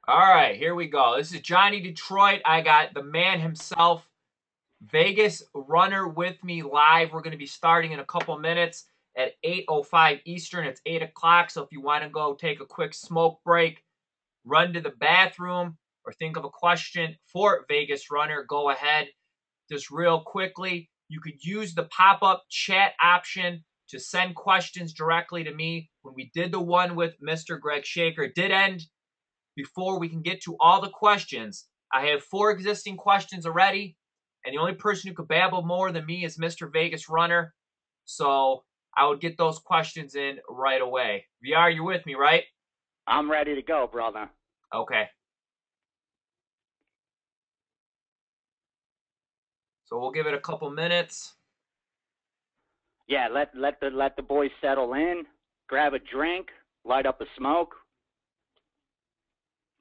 All right, here we go. This is Johnny Detroit. I got the man himself, Vegas Runner, with me live. We're going to be starting in a couple minutes at 8:05 Eastern. It's 8 o'clock, so if you want to go take a quick smoke break, run to the bathroom, or think of a question for Vegas Runner, go ahead. Just real quickly, you could use the pop-up chat option to send questions directly to me. When we did the one with Mr. Greg Shaker, it did end before we can get to all the questions. I have 4 existing questions already, and the only person who could babble more than me is Mr. Vegas Runner. So I would get those questions in right away. VR, you're with me, right? I'm ready to go, brother. Okay. So we'll give it a couple minutes. Yeah, let the boys settle in, grab a drink, light up a smoke,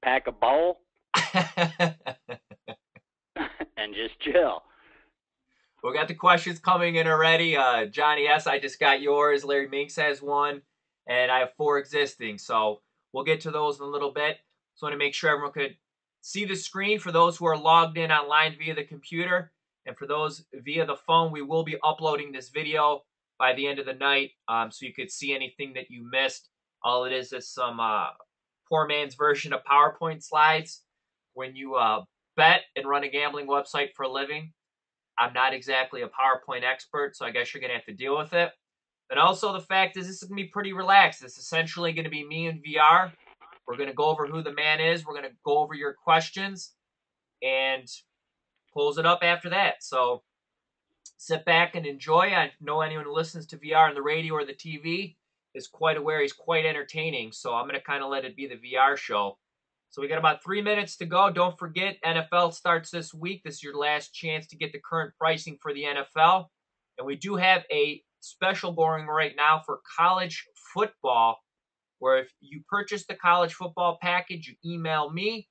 pack a bowl, and just chill. We got the questions coming in already. Johnny S., I just got yours. Larry Minks has one, and I have 4 existing. So we'll get to those in a little bit. Just want to make sure everyone could see the screen for those who are logged in online via the computer. And for those via the phone, we will be uploading this video by the end of the night, so you could see anything that you missed. All it is some poor man's version of PowerPoint slides. When you bet and run a gambling website for a living, I'm not exactly a PowerPoint expert, so I guess you're going to have to deal with it. And also the fact is this is going to be pretty relaxed. It's essentially going to be me and VR. We're going to go over who the man is. We're going to go over your questions and close it up after that. So sit back and enjoy. I know anyone who listens to VR on the radio or the TV is quite aware he's quite entertaining, so I'm going to kind of let it be the VR show. So we got about 3 minutes to go. Don't forget, NFL starts this week. This is your last chance to get the current pricing for the NFL. And we do have a special going right now for college football, where if you purchase the college football package, you email me,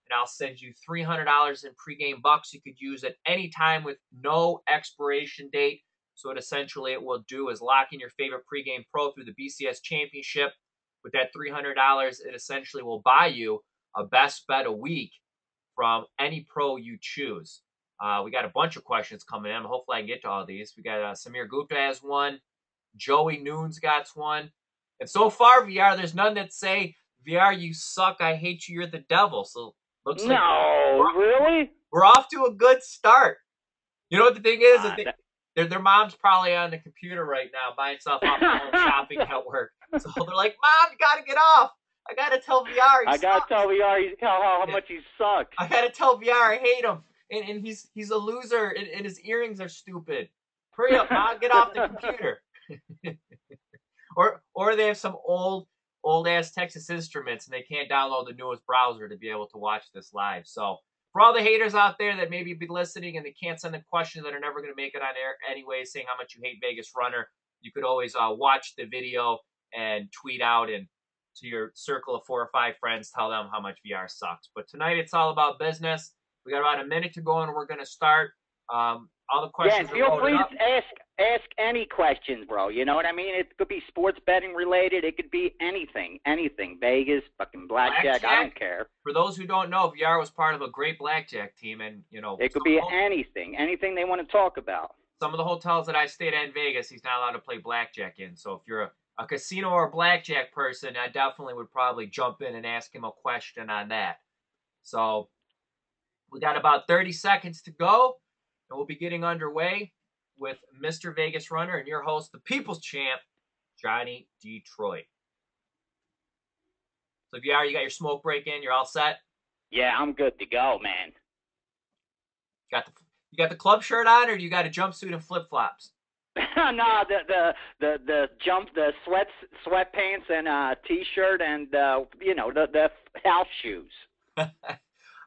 and I'll send you $300 in pregame bucks you could use at any time with no expiration date. So what essentially it will do is lock in your favorite pregame pro through the BCS championship. With that $300, it essentially will buy you a best bet a week from any pro you choose. We got a bunch of questions coming in. Hopefully I can get to all these. We got Samir Gupta has one. Joey Noons got one. And so far, VR, there's none that say, VR, you suck, I hate you, you're the devil. So looks like really? We're off to a good start. You know what the thing is? Their mom's probably on the computer right now buying stuff off the home shopping network. So they're like, Mom, you got to get off. I got to tell VR I got to tell VR how much he sucks. I got to tell VR I hate him. And he's a loser, and his earrings are stupid. Hurry up, Mom, get off the computer. Or they have some old ass Texas Instruments and they can't download the newest browser to be able to watch this live. So for all the haters out there that maybe be listening and they can't send the questions that are never going to make it on air anyway, saying how much you hate Vegas Runner, you could always watch the video and tweet out and to your circle of 4 or 5 friends, tell them how much VR sucks. But tonight it's all about business. We got about a minute to go and we're going to start. All the questions. Yeah, feel free to ask any questions, bro. You know what I mean? It could be sports betting related. It could be anything. Vegas, fucking blackjack. I don't care. For those who don't know, VR was part of a great blackjack team, and it could be anything they want to talk about. Some of the hotels that I stayed at in Vegas, he's not allowed to play blackjack in. So if you're a casino or a blackjack person, I definitely would probably jump in and ask him a question on that. So we got about 30 seconds to go. And we'll be getting underway with Mr. Vegas Runner and your host, the People's Champ, Johnny Detroit. So, VR, you got your smoke break in? You're all set? Yeah, I'm good to go, man. You got the club shirt on, or do you got a jumpsuit and flip flops? No, the sweatpants and t-shirt and the house shoes.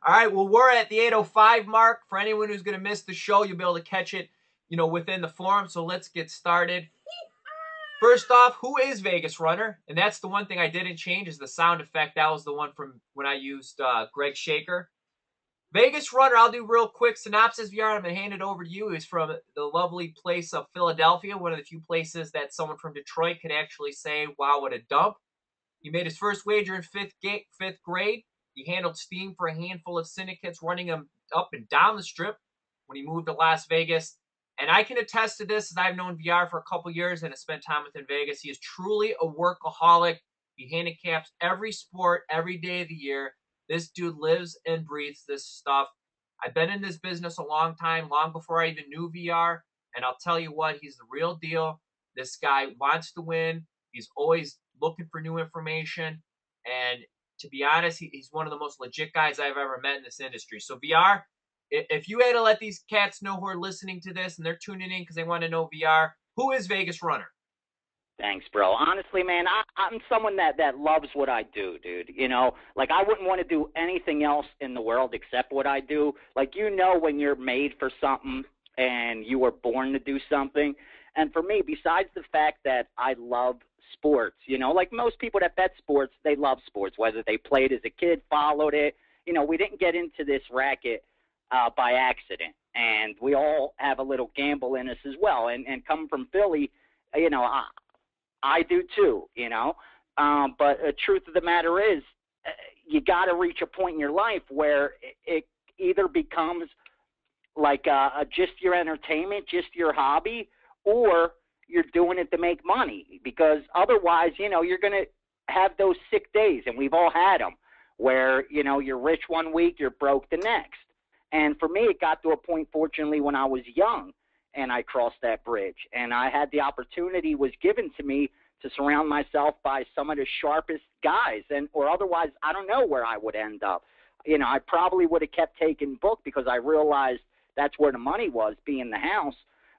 All right, well, we're at the 8:05 mark. For anyone who's going to miss the show, you'll be able to catch it, within the forum. So let's get started. First off, who is Vegas Runner? And that's the one thing I didn't change is the sound effect. That was the one from when I used Greg Shaker. Vegas Runner, I'll do real quick synopsis, VR. I'm going to hand it over to you. He's from the lovely place of Philadelphia, one of the few places that someone from Detroit could actually say, wow, what a dump. He made his first wager in fifth grade. He handled Steam for a handful of syndicates, running them up and down the strip when he moved to Las Vegas. And I can attest to this, as I've known VR for a couple years and have spent time within Vegas. He is truly a workaholic. He handicaps every sport every day of the year. This dude lives and breathes this stuff. I've been in this business a long time, long before I even knew VR. And I'll tell you what, he's the real deal. This guy wants to win. He's always looking for new information. And to be honest, he's one of the most legit guys I've ever met in this industry. So VR, if you had to let these cats know who are listening to this and they're tuning in because they want to know VR, who is Vegas Runner? Thanks, bro. Honestly, man, I'm someone that loves what I do, dude. You know, like I wouldn't want to do anything else in the world except what I do. Like, you know, when you're made for something and you were born to do something. And for me, besides the fact that I love sports, you know, like most people that bet sports, they love sports, whether they played as a kid, followed it. You know, we didn't get into this racket by accident. And we all have a little gamble in us as well. And coming from Philly, you know, I do too, you know. But the truth of the matter is, you got to reach a point in your life where it either becomes like just your entertainment, just your hobby, or you're doing it to make money. Because otherwise, you know, you're going to have those sick days, and we've all had them, where, you know, you're rich one week, you're broke the next. And for me, it got to a point, fortunately, when I was young, and I crossed that bridge. And I had the opportunity was given to me to surround myself by some of the sharpest guys, and or otherwise I don't know where I would end up. You know, I probably would have kept taking book because I realized that's where the money was, being the house.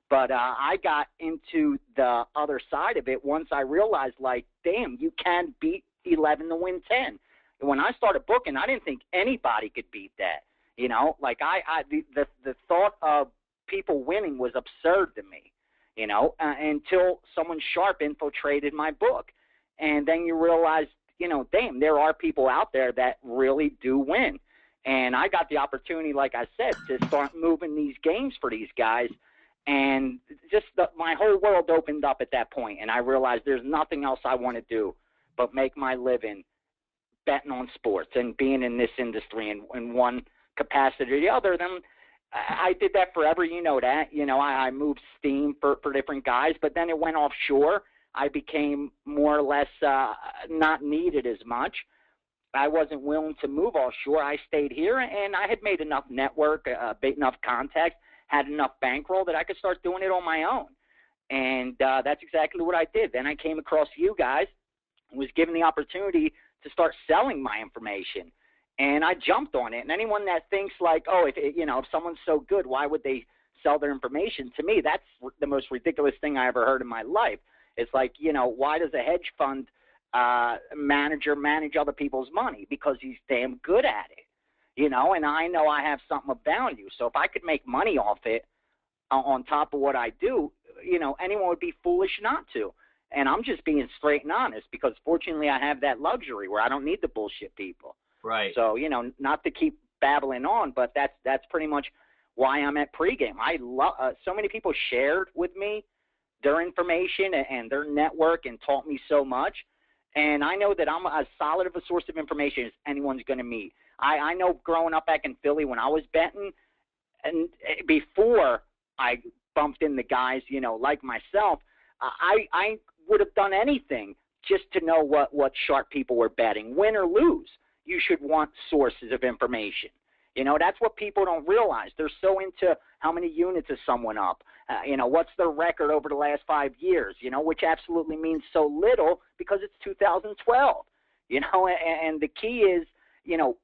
But I got into the other side of it once I realized, like, damn, you can beat 11 to win 10. And when I started booking, I didn't think anybody could beat that. You know, like the thought of people winning was absurd to me, you know, until someone sharp infiltrated my book. And then you realize, you know, damn, there are people out there that really do win. And I got the opportunity, like I said, to start moving these games for these guys. And just my whole world opened up at that point. And I realized there's nothing else I want to do but make my living betting on sports and being in this industry in one capacity or the other. Then I did that forever, you know that. You know, I moved Steam for different guys, but then it went offshore. I became more or less not needed as much. I wasn't willing to move offshore. I stayed here, and I had made enough network, enough contacts, had enough bankroll that I could start doing it on my own. And that's exactly what I did. Then I came across you guys, was given the opportunity to start selling my information. And I jumped on it. And anyone that thinks like, oh, if someone's so good, why would they sell their information? To me, that's the most ridiculous thing I ever heard in my life. It's like, you know, why does a hedge fund manager manage other people's money? Because he's damn good at it, you know, and I know I have something of value. So if I could make money off it on top of what I do, you know, anyone would be foolish not to. And I'm just being straight and honest because fortunately I have that luxury where I don't need to bullshit people. Right. So, you know, not to keep babbling on, but that's pretty much why I'm at pregame. I love so many people shared with me their information and their network and taught me so much. And I know that I'm as solid of a source of information as anyone's going to meet. I know growing up back in Philly when I was betting, and before I bumped in the guys, you know, like myself, I would have done anything just to know what sharp people were betting, win or lose. You should want sources of information. You know, that's what people don't realize. They're so into how many units is someone up. You know, what's their record over the last 5 years, you know, which absolutely means so little because it's 2012. You know, and the key is, you know,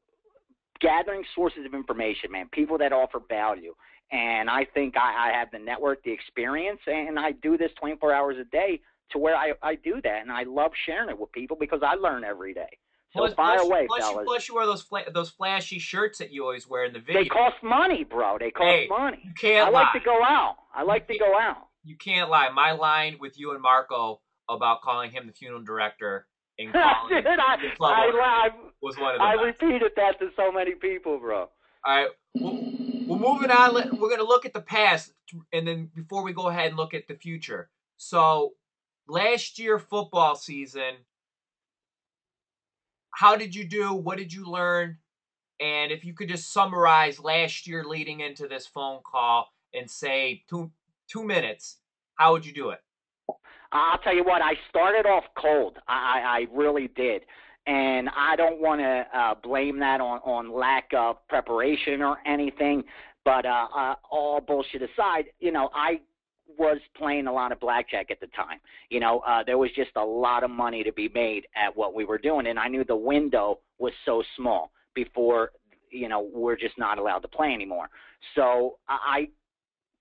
gathering sources of information, man, people that offer value. And I think I have the network, the experience, and I do this 24 hours a day to where I do that. And I love sharing it with people because I learn every day. So fire away, fellas. Plus, you wear those flashy shirts that you always wear in the video. They cost money, bro. They cost money. You can't lie. I like to go out. You can't lie. My line with you and Marco about calling him the funeral director and calling Dude, I was one of the I best. repeated that to so many people, bro. All right. We're moving on. We're going to look at the past, and then before we go ahead and look at the future. So, last year football season, how did you do? What did you learn? And if you could just summarize last year leading into this phone call in say 2 minutes, how would you do it? I'll tell you what, I started off cold. I really did. And I don't want to blame that on lack of preparation or anything. But all bullshit aside, I was playing a lot of blackjack at the time. There was just a lot of money to be made at what we were doing. And I knew the window was so small before, we're just not allowed to play anymore. So I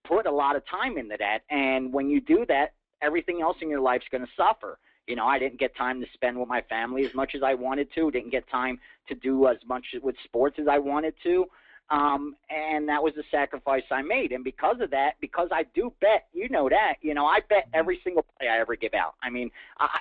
put a lot of time into that. And when you do that, everything else in your life's going to suffer. I didn't get time to spend with my family as much as I wanted to. Didn't get time to do as much with sports as I wanted to. And that was the sacrifice I made. And because of that, because I do bet, I bet every single play I ever give out. I mean,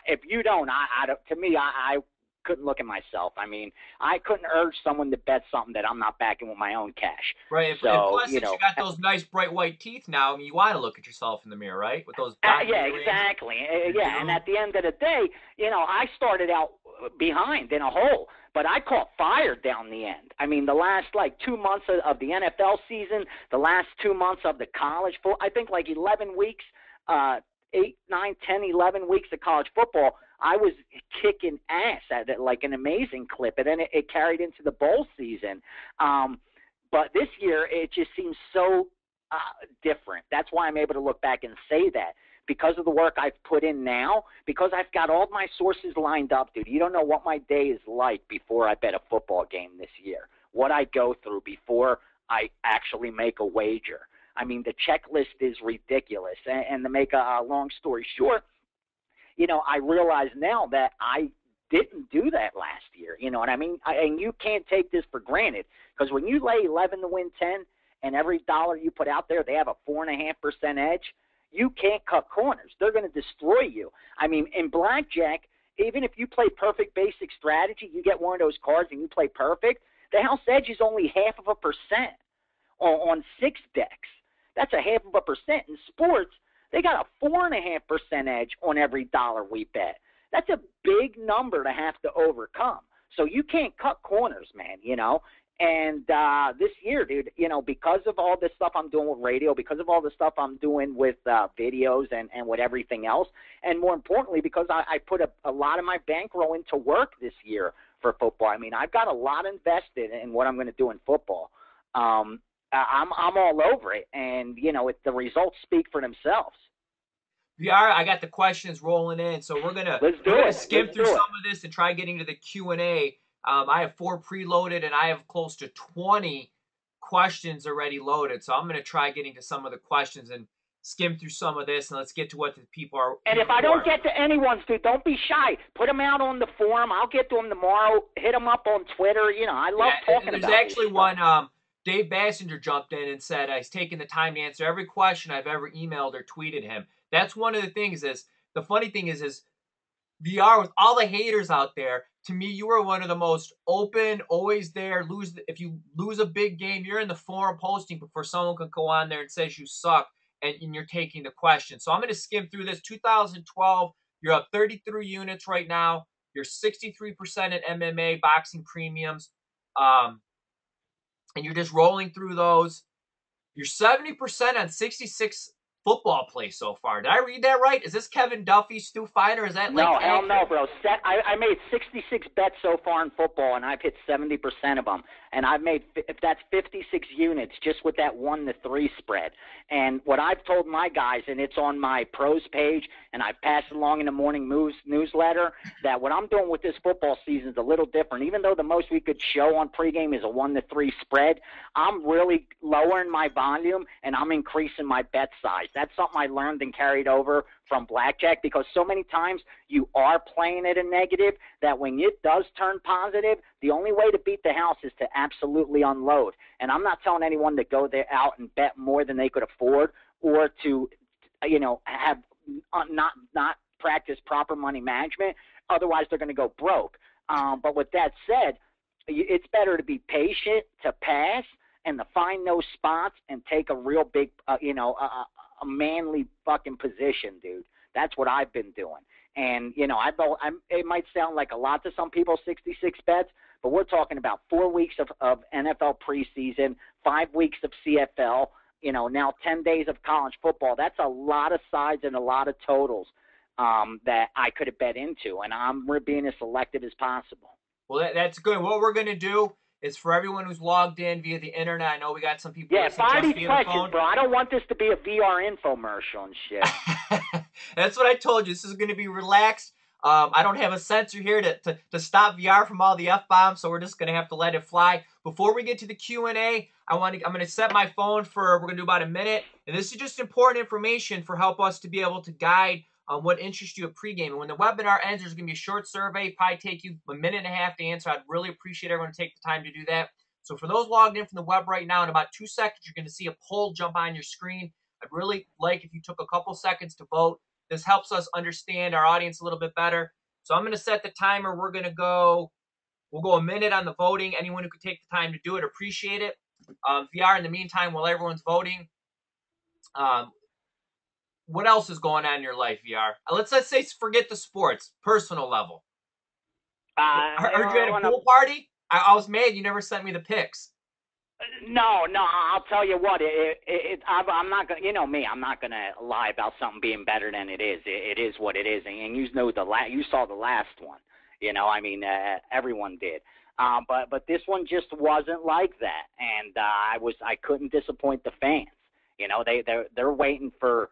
if you don't, to me, I couldn't look at myself. I mean, I couldn't urge someone to bet something that I'm not backing with my own cash. Right. So, and plus, since you got those nice bright white teeth now, I mean, you want to look at yourself in the mirror, right? With those yeah, exactly. Yeah, and at the end of the day, I started out behind in a hole, but I caught fire down the end. I mean, the last 2 months of the NFL season, the last 2 months of the college football, I think 11 weeks, 8, 9, 10, 11 weeks of college football, I was kicking ass at it like an amazing clip, and then it carried into the bowl season. But this year, it just seems so different. That's why I'm able to look back and say that. Because of the work I've put in now, because I've got all my sources lined up, dude. You don't know what my day is like before I bet a football game this year, what I go through before I actually make a wager. I mean, the checklist is ridiculous. And to make a long story short, I realize now that I didn't do that last year. You know what I mean? And you can't take this for granted, because when you lay 11 to win 10 and every dollar you put out there, they have a 4.5% edge, you can't cut corners. They're going to destroy you. I mean, in blackjack, even if you play perfect basic strategy, you get one of those cards and you play perfect, the house edge is only 0.5% on 6 decks. That's 0.5%. In sports, they got a 4.5% edge on every dollar we bet. That's a big number to have to overcome. So you can't cut corners, man, And this year, dude, because of all this stuff I'm doing with radio, because of all the stuff I'm doing with videos and with everything else, and more importantly, because I put a lot of my bankroll into work this year for football. I mean, I've got a lot invested in what I'm going to do in football. I'm all over it, and the results speak for themselves. VR, I got the questions rolling in, so we're gonna skim through some of this and try getting to the Q&A. I have 4 preloaded, and I have close to 20 questions already loaded. So I'm going to try getting to some of the questions and skim through some of this, and let's get to what the people are. And if I don't get to anyone's, dude, don't be shy. Put them out on the forum. I'll get to them tomorrow. Hit them up on Twitter. I love talking about it. There's actually one, Dave Bassinger jumped in and said he's taking the time to answer every question I've ever emailed or tweeted him. That's one of the things the funny thing is VR, with all the haters out there, to me, you are one of the most open, always there. If you lose a big game, you're in the forum posting before someone can go on there and says you suck, and you're taking the question. So I'm going to skim through this. 2012, you're up 33 units right now. You're 63% at MMA boxing premiums, and you're just rolling through those. You're 70% on 66 football play so far. Did I read that right? Is this Kevin Duffy, Stu Fighter? Is that no? Hell no, bro. I made 66 bets so far in football, and I've hit 70% of them. And I've made that's 56 units just with that 1 to 3 spread. And what I've told my guys, and it's on my pros page, and I pass it along in the morning newsletter, that what I'm doing with this football season is a little different. Even though the most we could show on pregame is a 1 to 3 spread, I'm really lowering my volume and I'm increasing my bet size. That's something I learned and carried over from blackjack, because so many times you are playing at a negative that when it does turn positive, the only way to beat the house is to absolutely unload. And I'm not telling anyone to go there out and bet more than they could afford, or to, have not practice proper money management. Otherwise, they're going to go broke. But with that said, it's better to be patient, to pass, and to find those spots and take a real big, a manly fucking position, dude. That's what I've been doing. And, you know, it might sound like a lot to some people, 66 bets, but we're talking about 4 weeks of NFL preseason, 5 weeks of CFL, you know, now 10 days of college football. That's a lot of sides and a lot of totals that I could have bet into, and I'm being as selective as possible. Well, that's good. What we're going to do is for everyone who's logged in via the internet, I know we got some people listening fire just these via the questions, phone. bro. I don't want this to be a VR infomercial and shit. That's what I told you. This is going to be relaxed. I don't have a censor here to stop VR from all the F-bombs, so we're just going to have to let it fly. Before we get to the Q&A, I'm going to set my phone we're going to do about a minute. And this is just important information for help us to be able to guide what interests you at pregame. And when the webinar ends, there's going to be a short survey, probably take you a minute and a half to answer. I'd really appreciate everyone to take the time to do that. So for those logged in from the web right now, in about 2 seconds, you're going to see a poll jump on your screen. I'd really like if you took a couple seconds to vote. This helps us understand our audience a little bit better. So I'm going to set the timer. We'll go a minute on the voting. Anyone who could take the time to do it, appreciate it. VR, in the meantime, while everyone's voting, what else is going on in your life, VR? Let's say forget the sports, personal level. Are you at a pool party? I was mad you never sent me the pics. No, I'll tell you what. I'm not gonna. You know me. I'm not gonna lie about something being better than it is. It is what it is, and you know you saw the last one. You know, I mean, everyone did. But this one just wasn't like that, and I couldn't disappoint the fans. You know, they're waiting for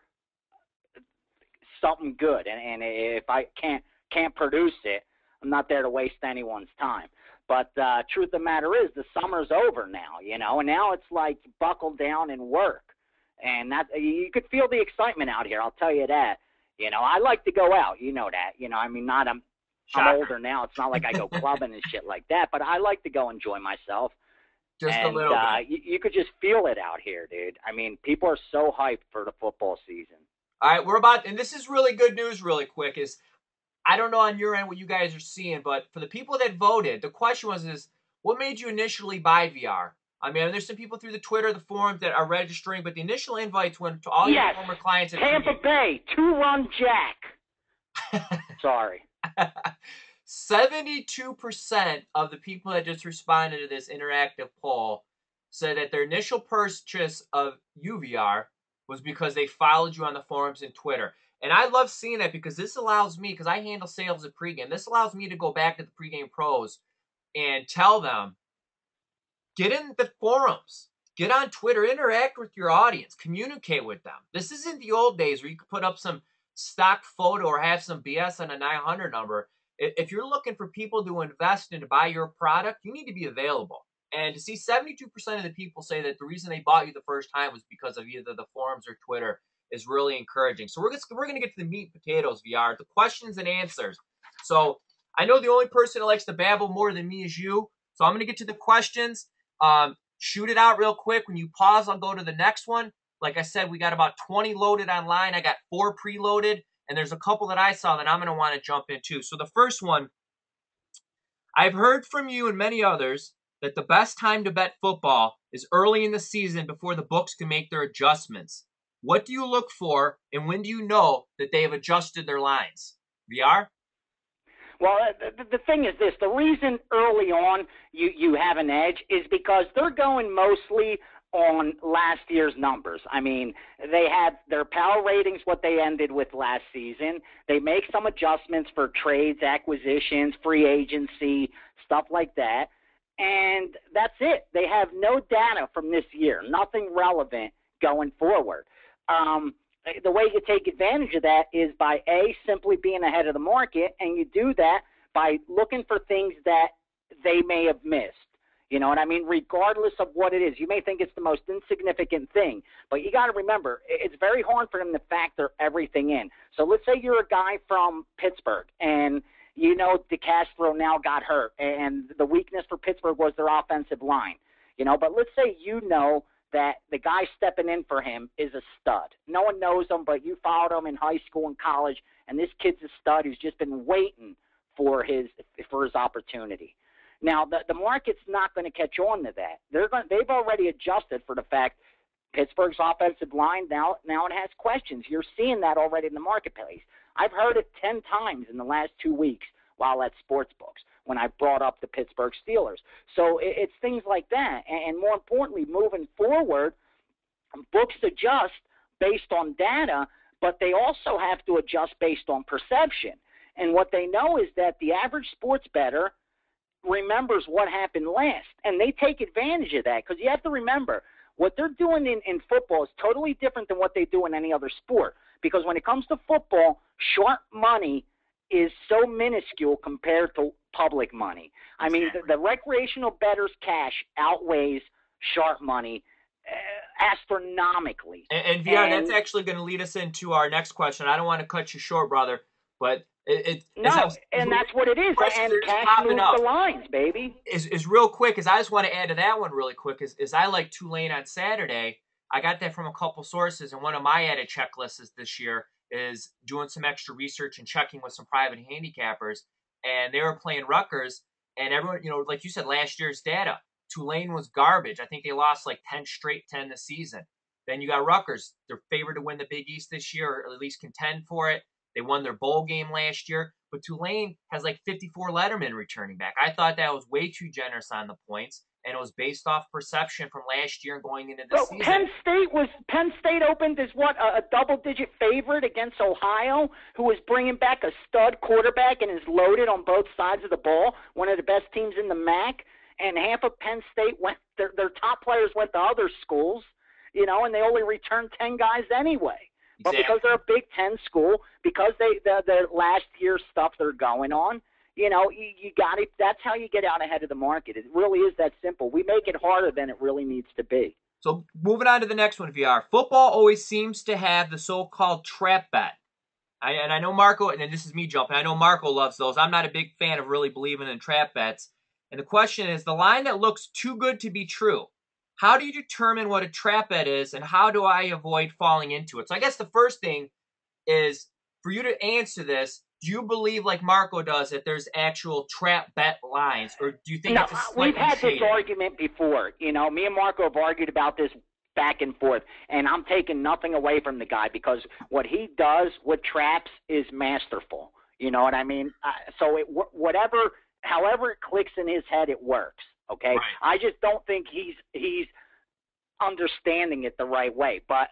something good, and if I can't produce it, I'm not there to waste anyone's time. But truth of the matter is, the summer's over now, you know, and now it's like buckle down and work. And that you could feel the excitement out here, I'll tell you that. You know, I like to go out, you know that. You know, I mean, I'm older now. It's not like I go clubbing and shit like that, but I like to go enjoy myself. Just a little bit. You could just feel it out here, dude. I mean, people are so hyped for the football season. All right, and this is really good news really quick, is I don't know on your end what you guys are seeing, but for the people that voted, the question is what made you initially buy VR? I mean, there's some people through the Twitter, the forums that are registering, but the initial invites went to all your former clients. Tampa Bay, 2-run Jack. Sorry. 72% of the people that just responded to this interactive poll said that their initial purchase of UVR was because they followed you on the forums and Twitter. And I love seeing that because this allows me, because I handle sales at pregame, this allows me to go back to the pregame pros and tell them, get in the forums, get on Twitter, interact with your audience, communicate with them. This isn't the old days where you could put up some stock photo or have some BS on a 900 number. If you're looking for people to invest and to buy your product, you need to be available. And to see 72% of the people say that the reason they bought you the first time was because of either the forums or Twitter is really encouraging. So we're going to get to the meat and potatoes, VR, the questions and answers. So I know the only person that likes to babble more than me is you. So I'm going to get to the questions. Shoot it out real quick. When you pause, I'll go to the next one. Like I said, we got about 20 loaded online. I got 4 preloaded, and there's a couple that I saw that I'm going to want to jump into. So the first one, I've heard from you and many others that the best time to bet football is early in the season before the books can make their adjustments. What do you look for, and when do you know that they have adjusted their lines? VR? Well, the thing is this. The reason early on you have an edge is because they're going mostly on last year's numbers. I mean, they have their power ratings, what they ended with last season. They make some adjustments for trades, acquisitions, free agency, stuff like that. And that's it. They have no data from this year, nothing relevant going forward. The way you take advantage of that is by, A, simply being ahead of the market, and you do that by looking for things that they may have missed. You know what I mean? Regardless of what it is. You may think it's the most insignificant thing, but you got to remember, it's very hard for them to factor everything in. So let's say you're a guy from Pittsburgh, and you know DeCastro now got hurt, and the weakness for Pittsburgh was their offensive line. You know, but let's say you know that the guy stepping in for him is a stud. No one knows him, but you followed him in high school and college, and this kid's a stud who's just been waiting for his opportunity. Now, the market's not going to catch on to that. They've already adjusted for the fact Pittsburgh's offensive line now it has questions. You're seeing that already in the marketplace. I've heard it 10 times in the last 2 weeks while at sports books when I brought up the Pittsburgh Steelers. So it's things like that. And more importantly, moving forward, books adjust based on data, but they also have to adjust based on perception. And what they know is that the average sports bettor remembers what happened last, and they take advantage of that, because you have to remember what they're doing in football is totally different than what they do in any other sport, because when it comes to football, short money is so minuscule compared to public money. I mean, the recreational bettors' cash outweighs sharp money astronomically. And VR, that's actually going to lead us into our next question. I don't want to cut you short, brother, but that's what it is. And cash moves the lines, baby. Is real quick, I just want to add to that one really quick, is I like Tulane on Saturday. I got that from a couple sources, and one of my added checklists this year is doing some extra research and checking with some private handicappers, and they were playing Rutgers, and everyone, like you said, last year's data, Tulane was garbage. I think they lost like 10 straight 10 this season. Then you got Rutgers. They're favored to win the Big East this year, or at least contend for it. They won their bowl game last year, but Tulane has like 54 Letterman returning back. I thought that was way too generous on the points, and it was based off perception from last year and going into this season. Penn State opened as a double-digit favorite against Ohio, who was bringing back a stud quarterback and is loaded on both sides of the ball, one of the best teams in the MAC, and half of Penn State their top players went to other schools, and they only returned 10 guys anyway. But because they're a Big Ten school, because the last year stuff they're going on, you got it. That's how you get out ahead of the market. It really is that simple. We make it harder than it really needs to be. So moving on to the next one, VR. Football always seems to have the so-called trap bet. I know Marco, and this is me jumping, I know Marco loves those. I'm not a big fan of really believing in trap bets. And the question is, the line that looks too good to be true, how do you determine what a trap bet is, and how do I avoid falling into it? So I guess the first thing is, for you to answer this, do you believe, like Marco does, that there's actual trap bet lines, or do you think it's a slightly we've had shaded? This argument before. Me and Marco have argued about this back and forth, and I'm taking nothing away from the guy, because what he does with traps is masterful. You know what I mean? So however it clicks in his head, it works. Okay, right. I just don't think he's understanding it the right way. But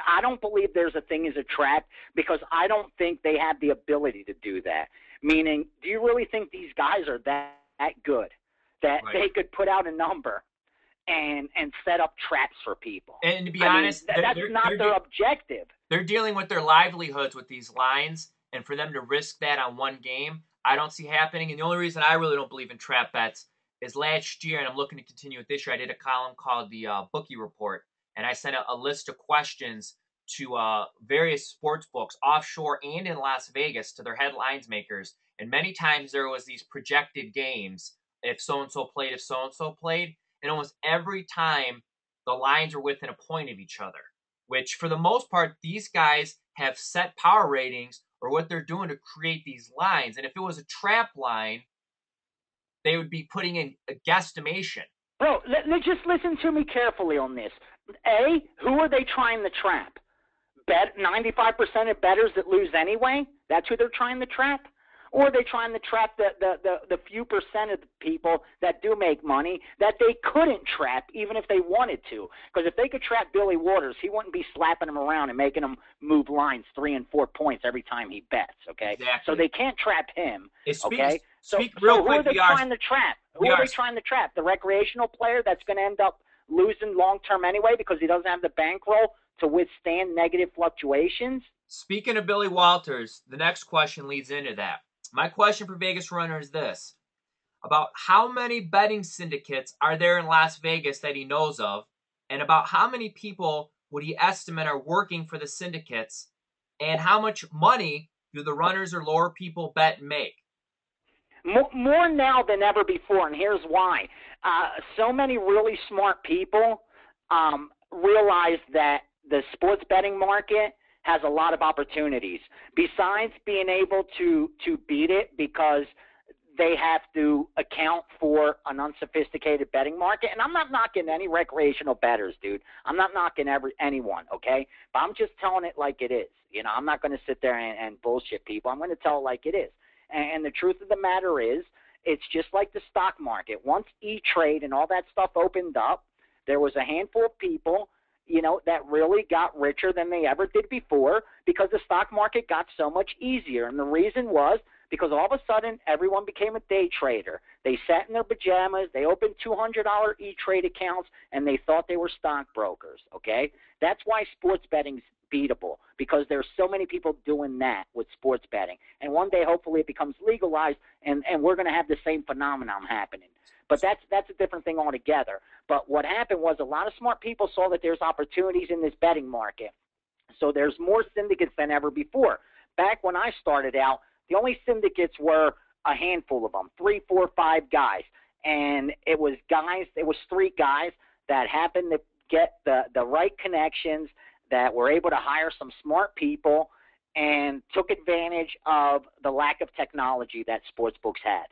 I don't believe there's a thing as a trap, because I don't think they have the ability to do that. Meaning, do you really think these guys are that good that they could put out a number and set up traps for people? And to be honest, that's not their objective. They're dealing with their livelihoods with these lines, and for them to risk that on one game, I don't see happening. And the only reason I really don't believe in trap bets is last year, and I'm looking to continue it this year, I did a column called the Bookie Report, and I sent a list of questions to various sports books, offshore and in Las Vegas, to their headlines makers. And many times there was these projected games, if so-and-so played, and almost every time the lines were within a point of each other, which for the most part, these guys have set power ratings or what they're doing to create these lines. And if it was a trap line, they would be putting in a guesstimation. Bro, just listen to me carefully on this. Who are they trying to trap? 95% of bettors that lose anyway? That's who they're trying to trap? Or are they trying to trap the few percent of the people that do make money that they couldn't trap even if they wanted to? Because if they could trap Billy Waters, he wouldn't be slapping them around and making them move lines 3 and 4 points every time he bets, okay? Exactly. So they can't trap him, okay? So real who quick, are they trying to trap? Who are they trying to trap? The recreational player that's going to end up losing long-term anyway because he doesn't have the bankroll to withstand negative fluctuations? Speaking of Billy Walters, the next question leads into that. My question for Vegas Runner is this: about how many betting syndicates are there in Las Vegas that he knows of, and about how many people would he estimate are working for the syndicates, and how much money do the runners or lower people bet and make? More now than ever before, and here's why. So many really smart people realize that the sports betting market has a lot of opportunities. Besides being able to beat it because they have to account for an unsophisticated betting market. And I'm not knocking any recreational bettors, dude. I'm not knocking anyone, okay? But I'm just telling it like it is. I'm not going to sit there and bullshit people. I'm going to tell it like it is. And the truth of the matter is, it's just like the stock market. Once E-Trade and all that stuff opened up, there was a handful of people, that really got richer than they ever did before because the stock market got so much easier. And the reason was because all of a sudden everyone became a day trader. They sat in their pajamas, they opened $200 E-Trade accounts, and they thought they were stockbrokers, okay? That's why sports betting's beatable, because there's so many people doing that with sports betting. And one day, hopefully, it becomes legalized, and we're going to have the same phenomenon happening. But that's a different thing altogether. But what happened was a lot of smart people saw that there's opportunities in this betting market. So there's more syndicates than ever before. Back when I started out, the only syndicates were a handful of them, 3, 4, 5 guys. And it was street guys that happened to get the right connections, that were able to hire some smart people and took advantage of the lack of technology that sports books had.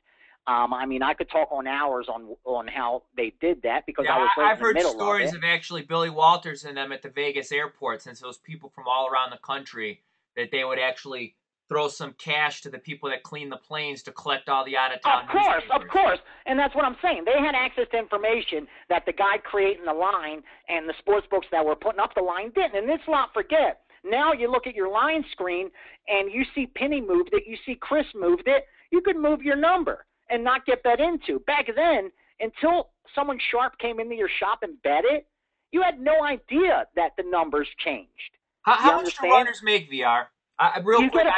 I could talk on hours on how they did that because I was right in the middle of it. I've heard stories of actually Billy Walters and them at the Vegas airport, since it was people from all around the country, that they would actually throw some cash to the people that clean the planes to collect all the out-of-town newspapers. Of course. And that's what I'm saying. They had access to information that the guy creating the line and the sports books that were putting up the line didn't. And let's not forget, now you look at your line screen and you see Penny moved it, you see Chris moved it, you could move your number and not get bet into. Back then, until someone sharp came into your shop and bet it, you had no idea that the numbers changed. How much do runners make, VR? You get a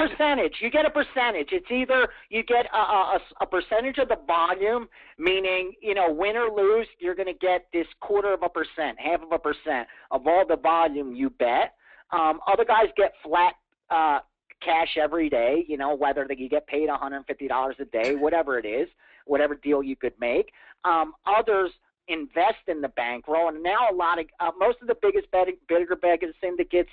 percentage. It's either you get a percentage of the volume, meaning, win or lose, you're going to get this 1/4%, 0.5% of all the volume you bet. Other guys get flat cash every day, whether you get paid $150 a day, whatever it is, whatever deal you could make. Others invest in the bankroll, and now most of the bigger syndicates,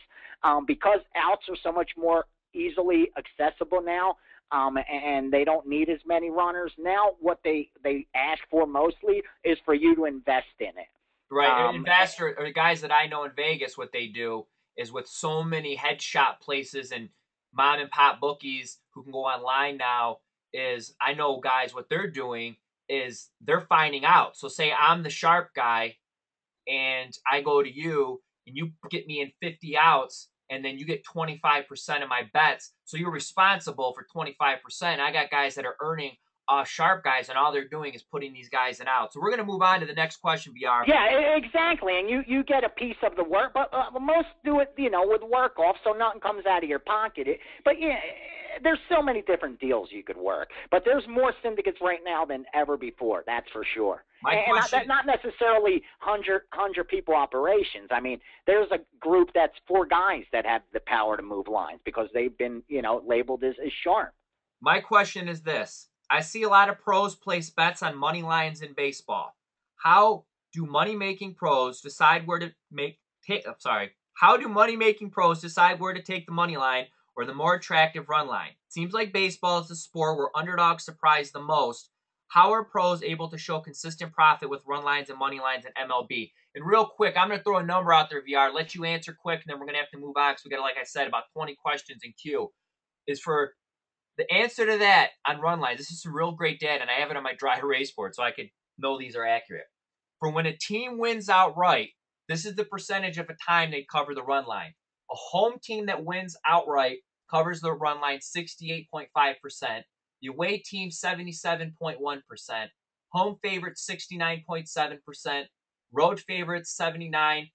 because outs are so much more easily accessible now, and they don't need as many runners. Now what they ask for mostly is for you to invest in it. Right, investors or guys that I know in Vegas, what they do is with so many headshot places and mom and pop bookies who can go online now, is I know guys what they're doing is they're finding out. So say I'm the sharp guy and I go to you and you get me in 50 outs and then you get 25% of my bets. So you're responsible for 25%. I got guys that are earning sharp guys, and all they're doing is putting these guys in out. So we're going to move on to the next question, BR. Yeah, exactly. And you get a piece of the work, but most do it, with work off, so nothing comes out of your pocket. But yeah, there's so many different deals you could work. But there's more syndicates right now than ever before, that's for sure. Not necessarily 100 people operations. I mean, there's a group that's 4 guys that have the power to move lines because they've been, labeled as sharp. My question is this. I see a lot of pros place bets on money lines in baseball. How do money-making pros decide where to How do money-making pros decide where to take the money line or the more attractive run line? It seems like baseball is the sport where underdogs surprise the most. How are pros able to show consistent profit with run lines and money lines in MLB? And real quick, I'm going to throw a number out there, VR. Let you answer quick, and then we're going to have to move on because we got, like I said, about 20 questions in queue. Is for the answer to that on run lines. This is some real great data, and I have it on my dry erase board so I could know these are accurate. For when a team wins outright, this is the percentage of a time they cover the run line. A home team that wins outright covers the run line 68.5%. The away team 77.1%. Home favorites 69.7%. Road favorites 79.1%.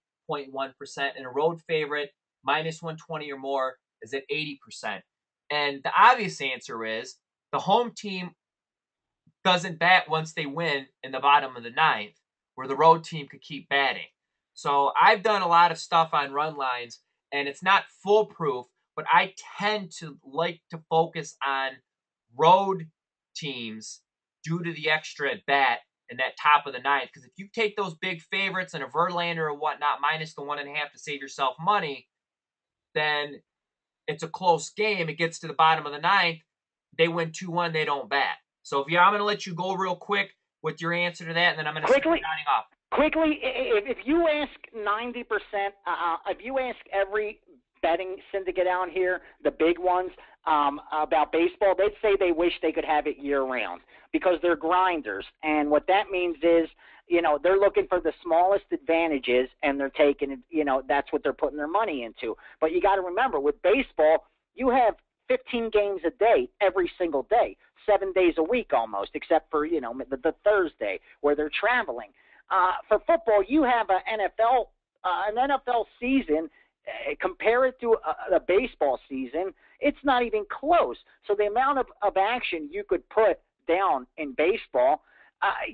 And a road favorite minus 120 or more is at 80%. And the obvious answer is the home team doesn't bat once they win in the bottom of the 9th, where the road team could keep batting. So I've done a lot of stuff on run lines, and it's not foolproof, but I tend to like to focus on road teams due to the extra at bat in that top of the 9th. Because if you take those big favorites and a Verlander or whatnot minus the 1.5 to save yourself money, then it's a close game. It gets to the bottom of the 9th. They win 2-1. They don't bat. So I'm going to let you go real quick with your answer to that, and then I'm going to start signing off. Quickly, if you ask 90%, if you ask every betting syndicate out here, the big ones, about baseball, they'd say they wish they could have it year round because they're grinders. And what that means is, they're looking for the smallest advantages and they're taking, that's what they're putting their money into. But you got to remember, with baseball, you have 15 games a day every single day, 7 days a week almost, except for, the Thursday where they're traveling. For football, you have an NFL season. Compare it to a baseball season, it's not even close. So the amount of action you could put down in baseball,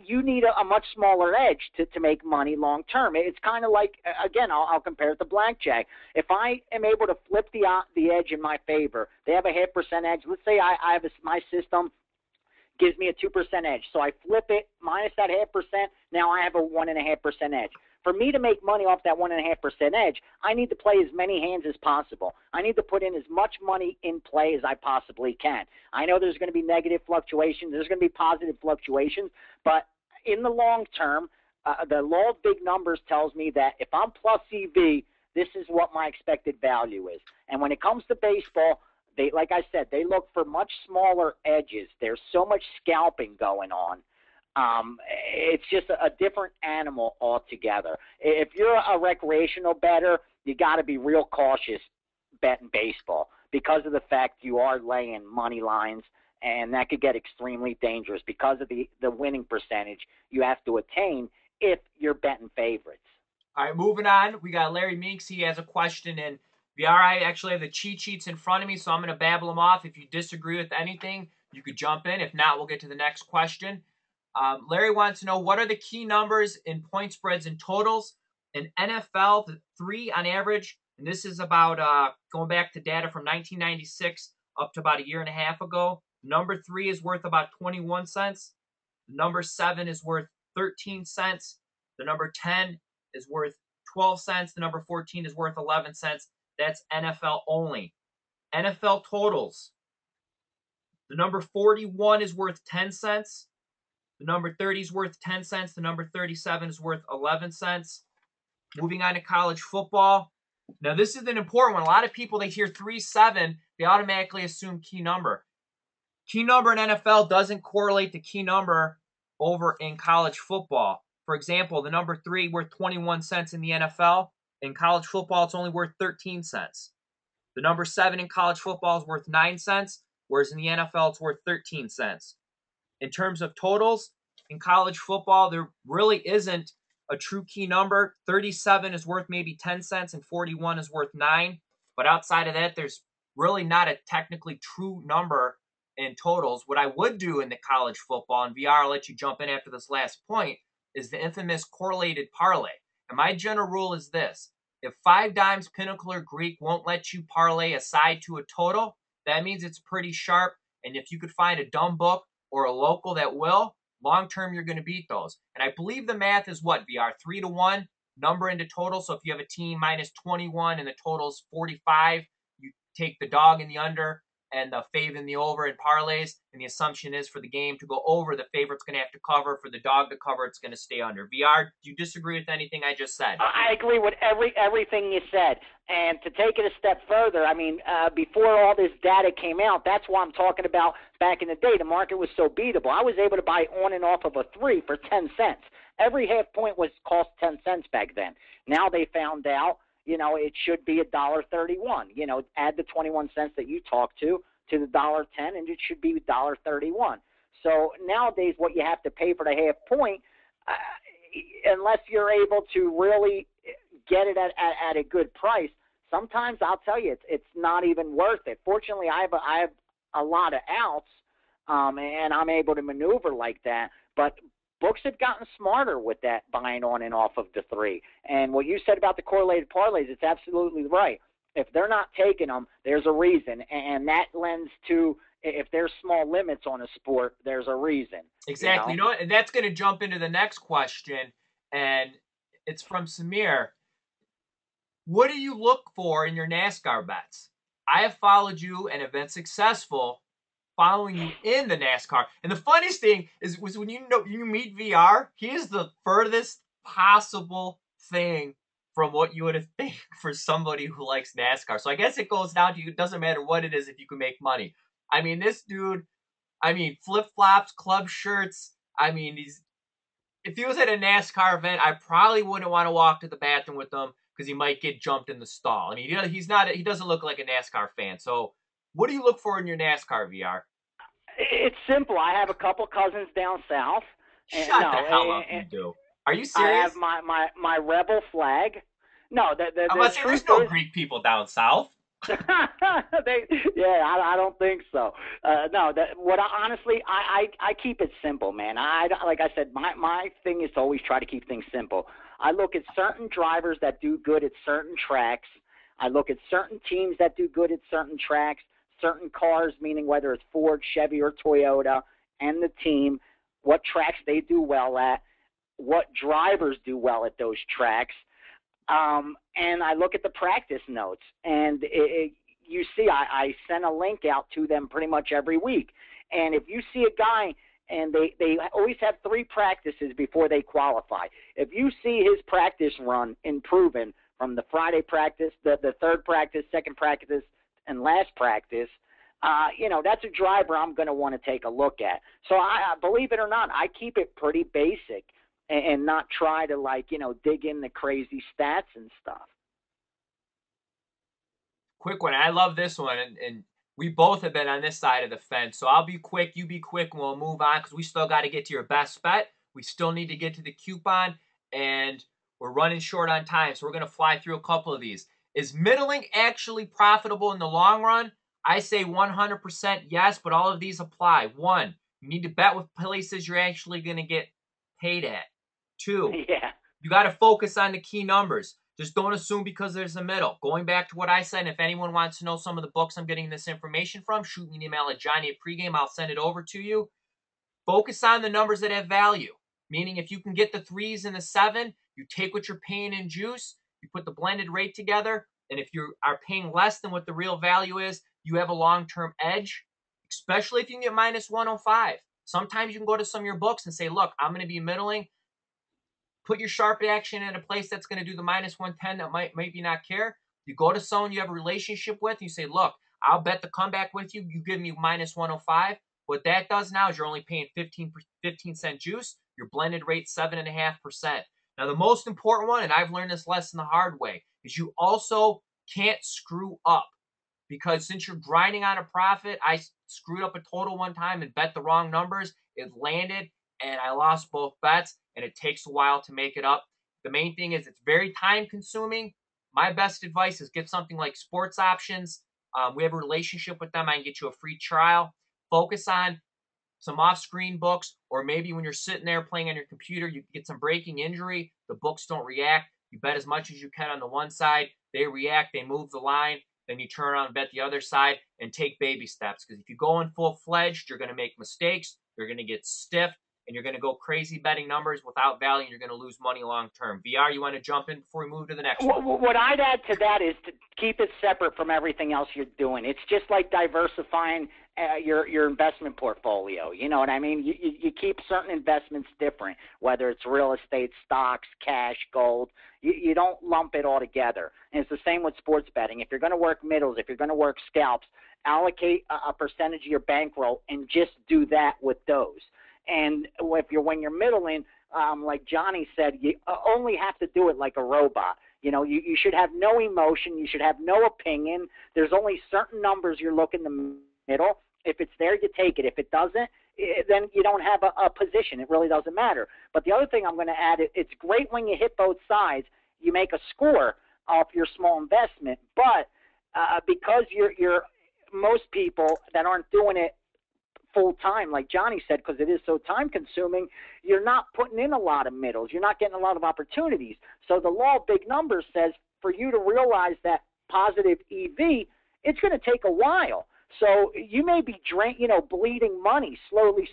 you need a much smaller edge to make money long term. It's kind of like, again, I'll compare it to Blackjack. If I am able to flip the edge in my favor, they have a 0.5% edge. Let's say I have my system gives me a 2% edge. So I flip it minus that 0.5%. Now I have a 1.5% edge. For me to make money off that 1.5% edge, I need to play as many hands as possible. I need to put in as much money in play as I possibly can. I know there's going to be negative fluctuations. There's going to be positive fluctuations. But in the long term, the law of big numbers tells me that if I'm plus EV, this is what my expected value is. And when it comes to baseball, like I said, they look for much smaller edges. There's so much scalping going on. It's just a different animal altogether. If you're a recreational bettor, you got to be real cautious betting baseball because of the fact you are laying money lines, and that could get extremely dangerous because of the winning percentage you have to attain if you're betting favorites. All right, moving on. We got Larry Meeks. He has a question in VR. I actually have the cheat sheets in front of me, so I'm going to babble them off. If you disagree with anything, you could jump in. If not, we'll get to the next question. Larry wants to know, what are the key numbers in point spreads and totals? In NFL, the 3 on average, and this is about going back to data from 1996 up to about a year and a half ago. Number 3 is worth about 21 cents. The number 7 is worth 13 cents. The number 10 is worth 12 cents. The number 14 is worth 11 cents. That's NFL only. NFL totals. The number 41 is worth 10 cents. The number 30 is worth 10 cents. The number 37 is worth 11 cents. Moving on to college football. Now, this is an important one. A lot of people, they hear 3-7, they automatically assume key number. Key number in NFL doesn't correlate to key number over in college football. For example, the number 3 worth 21 cents in the NFL. In college football, it's only worth 13 cents. The number 7 in college football is worth 9 cents, whereas in the NFL, it's worth 13 cents. In terms of totals, in college football, there really isn't a true key number. 37 is worth maybe 10 cents and 41 is worth 9. But outside of that, there's really not a technically true number in totals. What I would do in the college football, and VR, I'll let you jump in after this last point, is the infamous correlated parlay. And my general rule is this. If 5 Dimes, Pinnacle, or Greek won't let you parlay a side to a total, that means it's pretty sharp. And if you could find a dumb book or a local that will, long term you're going to beat those. And I believe the math is what, VR? 3-1 number into total. So if you have a team minus 21 and the total's 45, you take the dog in the under and the fave in the over in parlays. And the assumption is for the game to go over, the favorite's going to have to cover. For the dog to cover, it's going to stay under. VR, do you disagree with anything I just said? I agree with everything you said. And to take it a step further, I mean, before all this data came out, that's why I'm talking about back in the day. The market was so beatable. I was able to buy on and off of a 3 for 10 cents. Every half point was cost 10 cents back then. Now they found out, it should be $1.31. Add the 21 cents that you talked to the $1.10, and it should be $1.31. So nowadays, what you have to pay for the half point, unless you're able to really get it at a good price, sometimes I'll tell you it's not even worth it. Fortunately, I have a lot of outs, and I'm able to maneuver like that. But books have gotten smarter with that buying on and off of the 3. And what you said about the correlated parlays, it's absolutely right. If they're not taking them, there's a reason, and that lends to, if there's small limits on a sport, there's a reason. Exactly. You know what? And that's going to jump into the next question, and it's from Samir. What do you look for in your NASCAR bets? I have followed you and have been successful following you in the NASCAR. And the funniest thing was when you meet VR, he is the furthest possible thing from what you would think for somebody who likes NASCAR. So I guess it goes down to it doesn't matter what it is if you can make money. I mean, this dude, I mean, flip flops, club shirts. I mean, if he was at a NASCAR event, I probably wouldn't want to walk to the bathroom with him because he might get jumped in the stall. I mean, he doesn't look like a NASCAR fan. So, what do you look for in your NASCAR VR? It's simple. I have a couple cousins down south. And Shut the hell up, you do. Are you I serious? have my rebel flag. No, I'm the about to say truth there's no is, Greek people down south. I don't think so. No, honestly, I keep it simple, man. Like I said, my thing is to always try to keep things simple. I look at certain drivers that do good at certain tracks. I look at certain teams that do good at certain tracks, certain cars, meaning whether it's Ford, Chevy, or Toyota, and the team, what tracks they do well at, what drivers do well at those tracks. And I look at the practice notes, and you see I send a link out to them pretty much every week. And if you see a guy, and they always have 3 practices before they qualify. If you see his practice run improving from the Friday practice, the third practice, second practice, and last practice, that's a driver I'm going to want to take a look at. So I believe it or not, I keep it pretty basic and not try to dig in the crazy stats and stuff. Quick one. I love this one, and we both have been on this side of the fence. So I'll be quick, you be quick, and we'll move on because we still got to get to your best bet. We still need to get to the coupon, and we're running short on time, so we're going to fly through a couple of these. Is middling actually profitable in the long run? I say 100% yes, but all of these apply. 1, you need to bet with places you're actually going to get paid at. 2, you got to focus on the key numbers. Just don't assume because there's a middle. Going back to what I said, if anyone wants to know some of the books I'm getting this information from, shoot me an email at Johnny@pregame. I'll send it over to you. Focus on the numbers that have value. Meaning if you can get the 3s and the 7, you take what you're paying in juice, you put the blended rate together, and if you are paying less than what the real value is, you have a long-term edge, especially if you can get minus 105. Sometimes you can go to some of your books and say, look, I'm going to be middling. Put your sharp action in a place that's going to do the minus 110 that might maybe not care. You go to someone you have a relationship with, you say, look, I'll bet the comeback with you. You give me minus 105. What that does now is you're only paying 15 cent juice. Your blended rate 7.5%. Now, the most important one, and I've learned this lesson the hard way, is you also can't screw up. Because since you're grinding on a profit, I screwed up a total one time and bet the wrong numbers. It landed, and I lost both bets, and it takes a while to make it up. The main thing is it's very time consuming. My best advice is get something like Sports Options. We have a relationship with them. I can get you a free trial. Focus on some off-screen books, or maybe when you're sitting there playing on your computer, you get some breaking injury. The books don't react. You bet as much as you can on the one side. They react. They move the line. Then you turn around and bet the other side and take baby steps. Because if you go in full-fledged, you're going to make mistakes. You're going to get stiff. And you're going to go crazy betting numbers without value, and you're going to lose money long term. VR, you want to jump in before we move to the next one? What I'd add to that is to keep it separate from everything else you're doing. It's just like diversifying your investment portfolio. You know what I mean? You keep certain investments different, whether it's real estate, stocks, cash, gold. You don't lump it all together. And it's the same with sports betting. If you're going to work middles, if you're going to work scalps, allocate a percentage of your bankroll and just do that with those. And when you're middling, like Johnny said, you only have to do it like a robot. You should have no emotion. You should have no opinion. There's only certain numbers you're looking the middle. If it's there, you take it. If it doesn't, then you don't have a position. It really doesn't matter. But the other thing I'm going to add, it's great when you hit both sides. You make a score off your small investment. But because you're most people that aren't doing it full time, like Johnny said, because it is so time consuming, you're not putting in a lot of middles. You're not getting a lot of opportunities. So the law of big numbers says for you to realize that positive EV, it's going to take a while. So you may be bleeding money slowly,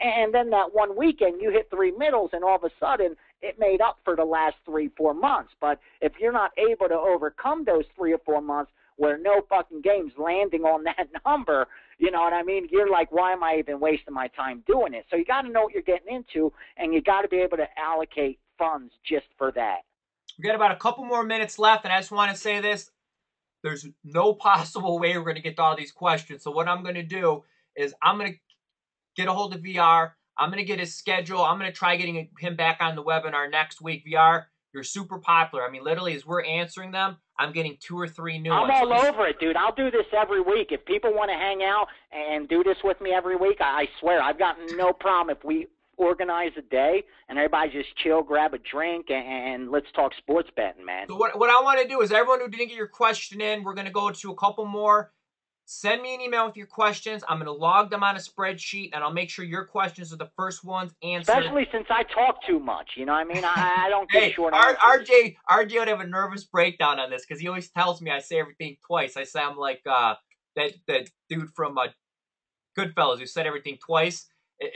and then that one weekend you hit 3 middles, and all of a sudden it made up for the last 3-4 months. But if you're not able to overcome those 3 or 4 months where no fucking game's landing on that number, you know what I mean? You're like, why am I even wasting my time doing it? So you got to know what you're getting into, and you got to be able to allocate funds just for that. We got about a couple more minutes left, and I just want to say this. There's no possible way we're going to get to all these questions. So what I'm going to do is I'm going to get a hold of VR. I'm going to get his schedule. I'm going to try getting him back on the webinar next week. VR, you're super popular. I mean, literally, as we're answering them, I'm getting 2 or 3 new ones. I'm all over it, dude. I'll do this every week. If people want to hang out and do this with me every week, I swear, I've got no problem if we organize a day and everybody just chill, grab a drink, and let's talk sports betting, man. So what I want to do is everyone who didn't get your question in, we're going to go to a couple more. Send me an email with your questions. I'm going to log them on a spreadsheet, and I'll make sure your questions are the first ones answered. Especially since I talk too much. You know what I mean? I don't get short answers. RJ would have a nervous breakdown on this because he always tells me I say everything twice. I sound like that dude from Goodfellas who said everything twice.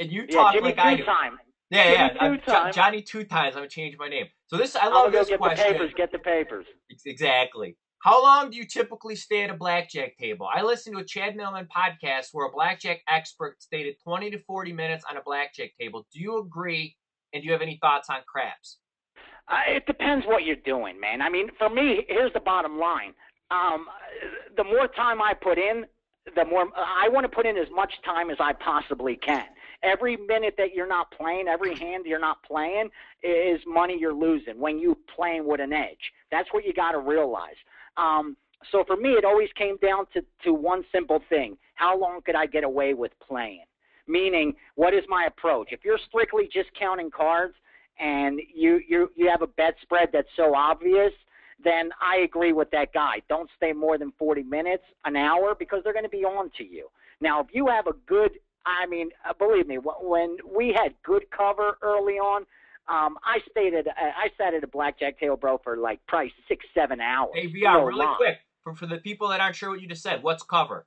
And you talk Jimmy like I do. Time. Yeah. Johnny 2 times. I'm going to change my name. So I love this question. Get the papers. Exactly. How long do you typically stay at a blackjack table? I listened to a Chad Millman podcast where a blackjack expert stated 20 to 40 minutes on a blackjack table. Do you agree? And do you have any thoughts on craps? It depends what you're doing, man. I mean, for me, here's the bottom line. The more time I put in, the more I want to put in as much time as I possibly can. Every minute that you're not playing, every hand you're not playing is money you're losing when you're playing with an edge. That's what you got to realize. So for me, it always came down to one simple thing. How long could I get away with playing? Meaning, what is my approach? If you're strictly just counting cards and you have a bet spread that's so obvious, then I agree with that guy. Don't stay more than 40 minutes, an hour, because they're going to be on to you. Now, if you have a good, I mean, believe me, when we had good cover early on, I sat at a blackjack table, bro, for like probably 6-7 hours. Hey, VR, really quick, for the people that aren't sure what you just said, what's cover?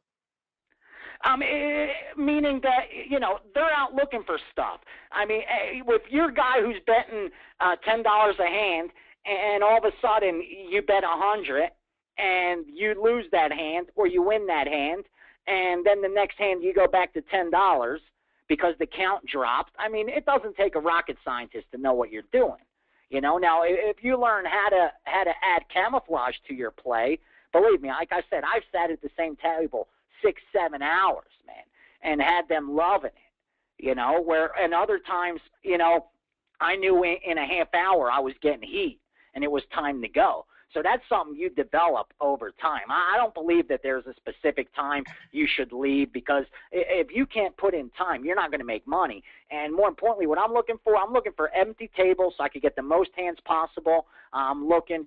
Meaning that, you know, they're out looking for stuff. I mean, with your guy who's betting $10 a hand, and all of a sudden you bet 100 and you lose that hand or you win that hand, and then the next hand you go back to $10 because the count dropped. I mean, it doesn't take a rocket scientist to know what you're doing. You know, now if you learn how to add camouflage to your play, believe me, like I said, I've sat at the same table 6-7 hours, man, and had them loving it. You know, where and other times, you know, I knew in a half hour I was getting heat and it was time to go. So that's something you develop over time. I don't believe that there's a specific time you should leave, because if you can't put in time, you're not going to make money. And more importantly, what I'm looking for empty tables so I can get the most hands possible. I'm looking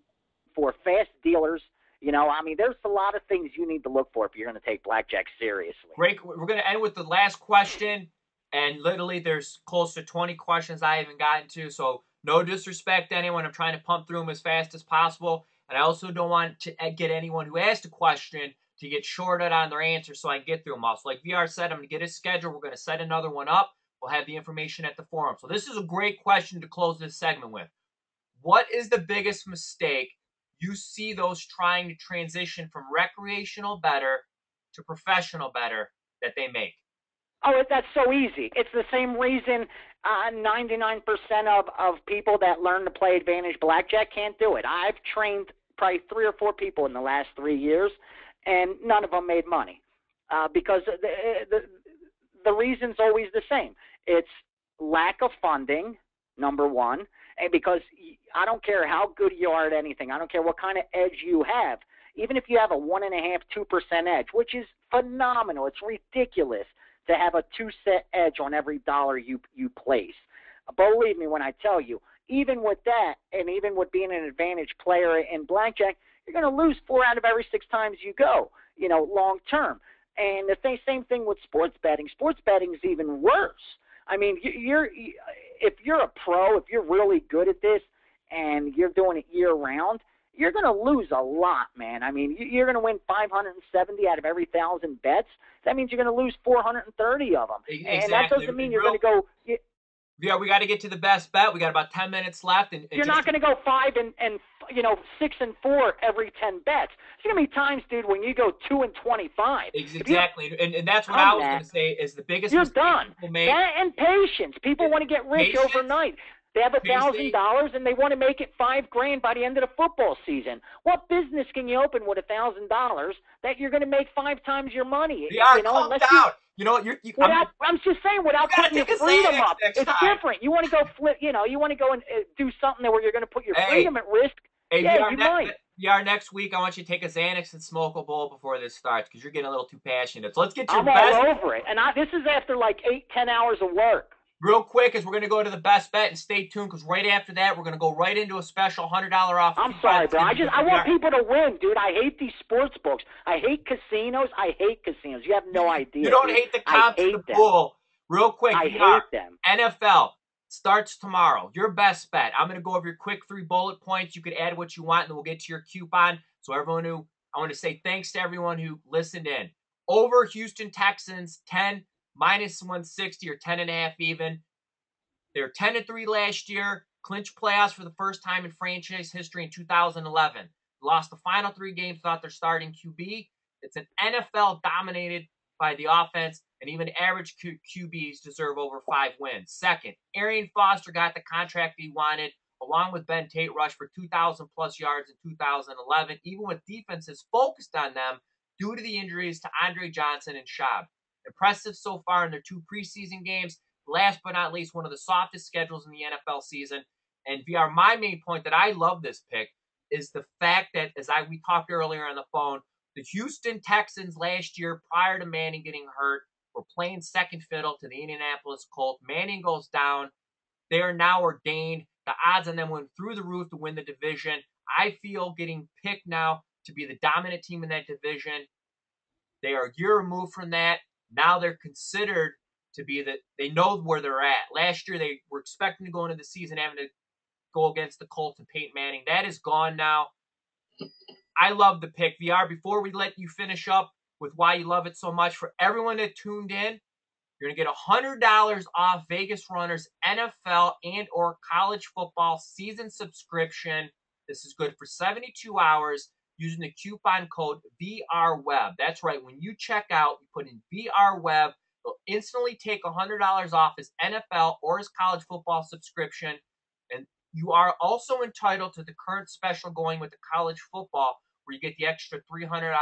for fast dealers. You know, I mean, there's a lot of things you need to look for if you're going to take blackjack seriously. Great. We're going to end with the last question. And literally there's close to 20 questions I haven't gotten to. So no disrespect to anyone. I'm trying to pump through them as fast as possible. And I also don't want to get anyone who asked a question to get shorted on their answer so I can get through them all. So like VR said, I'm going to get his schedule. We're going to set another one up. We'll have the information at the forum. So this is a great question to close this segment with. What is the biggest mistake you see those trying to transition from recreational bettor to professional bettor that they make? Oh, that's so easy. It's the same reason 99% of people that learn to play advantage blackjack can't do it. I've trained probably 3 or 4 people in the last 3 years, and none of them made money because the reason's always the same. It's lack of funding, number one, and because I don't care how good you are at anything. I don't care what kind of edge you have. Even if you have a 1.5%, 2% edge, which is phenomenal. It's ridiculous to have a 2-cent edge on every dollar you place. Believe me when I tell you, even with that, and even with being an advantage player in blackjack, you're going to lose 4 out of every 6 times you go, you know, long term. And the same thing with sports betting. Sports betting is even worse. I mean, if you're a pro, if you're really good at this and you're doing it year round, you're going to lose a lot, man. I mean, you're going to win 570 out of every 1,000 bets. That means you're going to lose 430 of them. Exactly. And that doesn't mean you're going to go. Yeah, we got to get to the best bet. We got about 10 minutes left. And you're not going to go 5 and 6 and 4 every 10 bets. There's going to be times, dude, when you go 2 and 25. Exactly, and that's what I was going to say is the biggest. You're done. People make. That and patience. People want to get rich overnight. They have Casey, $1,000 and they want to make it $5,000 by the end of the football season. What business can you open with $1,000 that you're going to make 5 times your money? VR, You know, calm unless you down. You know what? I'm just saying, you without got to putting your take a freedom Xanax up, next it's time. different. You want to go flip, you know, you want to go and do something where you're going to put your Hey, freedom at risk. hey, Yeah, you might. VR, next week, I want you to take a Xanax and smoke a bowl before this starts because you're getting a little too passionate. So let's get to your I'm all best. over it. And this is after like 8-10 hours of work. Real quick, as we're going to go to the best bet, and stay tuned because right after that, we're going to go right into a special $100 off. I'm sorry, bro. I want people to win, dude. I hate these sports books. I hate casinos. I hate casinos. You have no idea. You don't dude. hate the comps in the them. pool. Real quick, I VR, hate them. NFL starts tomorrow. Your best bet. I'm going to go over your quick 3 bullet points. You could add what you want, and then we'll get to your coupon. So everyone I want to say thanks to everyone who listened in. Over Houston Texans, 10, minus 160 or 10.5 even. They were 10-3 last year, clinched playoffs for the first time in franchise history in 2011. Lost the final 3 games without their starting QB. It's an NFL dominated by the offense, and even average QBs deserve over 5 wins. Second, Arian Foster got the contract he wanted, along with Ben Tate, rushed for 2,000-plus yards in 2011, even with defenses focused on them due to the injuries to Andre Johnson and Schaub. Impressive so far in their 2 preseason games. Last but not least, one of the softest schedules in the NFL season. And VR, my main point that I love this pick is the fact that, we talked earlier on the phone, the Houston Texans last year, prior to Manning getting hurt, were playing second fiddle to the Indianapolis Colts. Manning goes down. They are now ordained. The odds on them went through the roof to win the division. I feel getting picked now to be the dominant team in that division. They are a year removed from that. Now they're considered to be they know where they're at. Last year, they were expecting to go into the season having to go against the Colts and Peyton Manning. That is gone now. I love the pick. VR, before we let you finish up with why you love it so much, for everyone that tuned in, you're going to get $100 off Vegas Runners NFL and or college football season subscription. This is good for 72 hours using the coupon code VRWeb. That's right. When you check out, you put in VRWeb. They'll instantly take $100 off his NFL or his college football subscription. And you are also entitled to the current special going with the college football, where you get the extra $300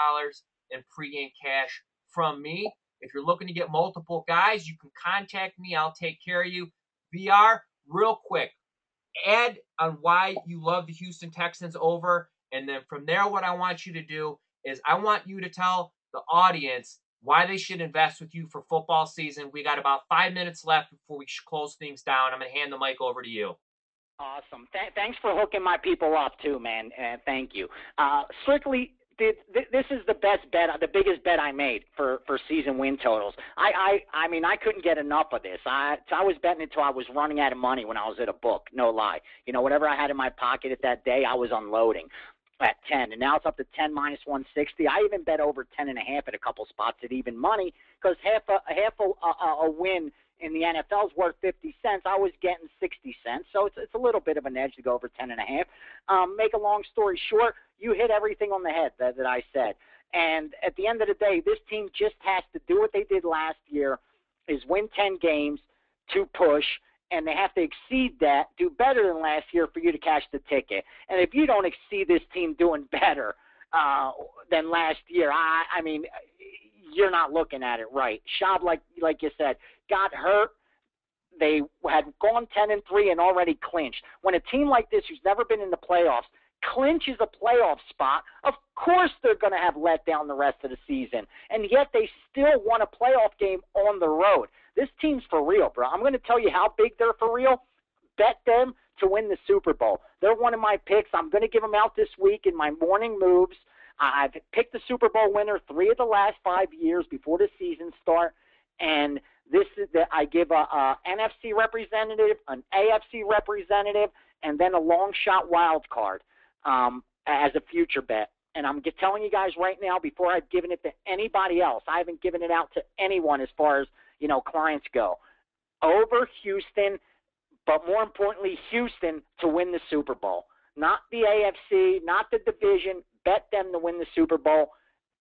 in pregame cash from me. If you're looking to get multiple guys, you can contact me. I'll take care of you. VR, real quick, add on why you love the Houston Texans over. And then from there, what I want you to do is I want you to tell the audience why they should invest with you for football season. We got about 5 minutes left before we close things down. I'm going to hand the mic over to you. Awesome. Thanks for hooking my people up too, man. Thank you. Strictly, this is the best bet, the biggest bet I made for season win totals. I mean, I couldn't get enough of this. I was betting until I was running out of money when I was at a book. No lie. You know, whatever I had in my pocket at that day, I was unloading at 10, and now it's up to 10 minus 160. I even bet over 10.5 at a couple spots at even money, because half a win in the NFL is worth 50 cents. I was getting 60 cents, so it's a little bit of an edge to go over 10.5. Make a long story short, you hit everything on the head that I said. And at the end of the day, this team just has to do what they did last year, is win 10 games to push, and they have to exceed that, do better than last year for you to cash the ticket. And if you don't exceed this team doing better than last year, I mean, you're not looking at it right. Schaub, like you said, got hurt. They had gone 10-3 and already clinched. When a team like this, who's never been in the playoffs, clinches a playoff spot, of course they're going to have let down the rest of the season. And yet they still won a playoff game on the road. This team's for real, bro. I'm going to tell you how big they're for real. Bet them to win the Super Bowl. They're one of my picks. I'm going to give them out this week in my morning moves. I've picked the Super Bowl winner 3 of the last 5 years before the season start. And this is I give a NFC representative, an AFC representative, and then a long shot wild card as a future bet. And I'm telling you guys right now, before I've given it to anybody else, I haven't given it out to anyone as far as, you know, clients go. Over Houston, but more importantly, Houston to win the Super Bowl. Not the AFC, not the division. Bet them to win the Super Bowl.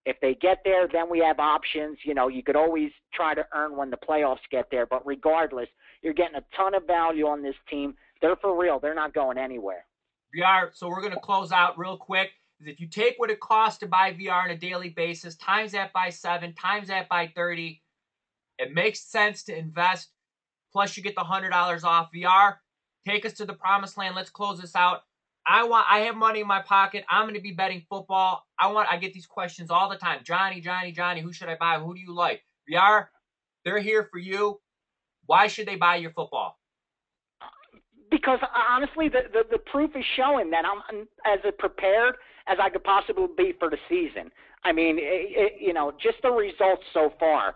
If they get there, then we have options. You know, you could always try to earn when the playoffs get there. But regardless, you're getting a ton of value on this team. They're for real. They're not going anywhere. VR, so we're going to close out real quick. If you take what it costs to buy VR on a daily basis, times that by 7, times that by 30, it makes sense to invest. Plus, you get the $100 off. VR, take us to the promised land. Let's close this out. I have money in my pocket. I'm going to be betting football. I get these questions all the time. Johnny, who should I buy? Who do you like? VR, they're here for you. Why should they buy your football? Because honestly, the proof is showing that I'm as prepared as I could possibly be for the season. I mean, just the results so far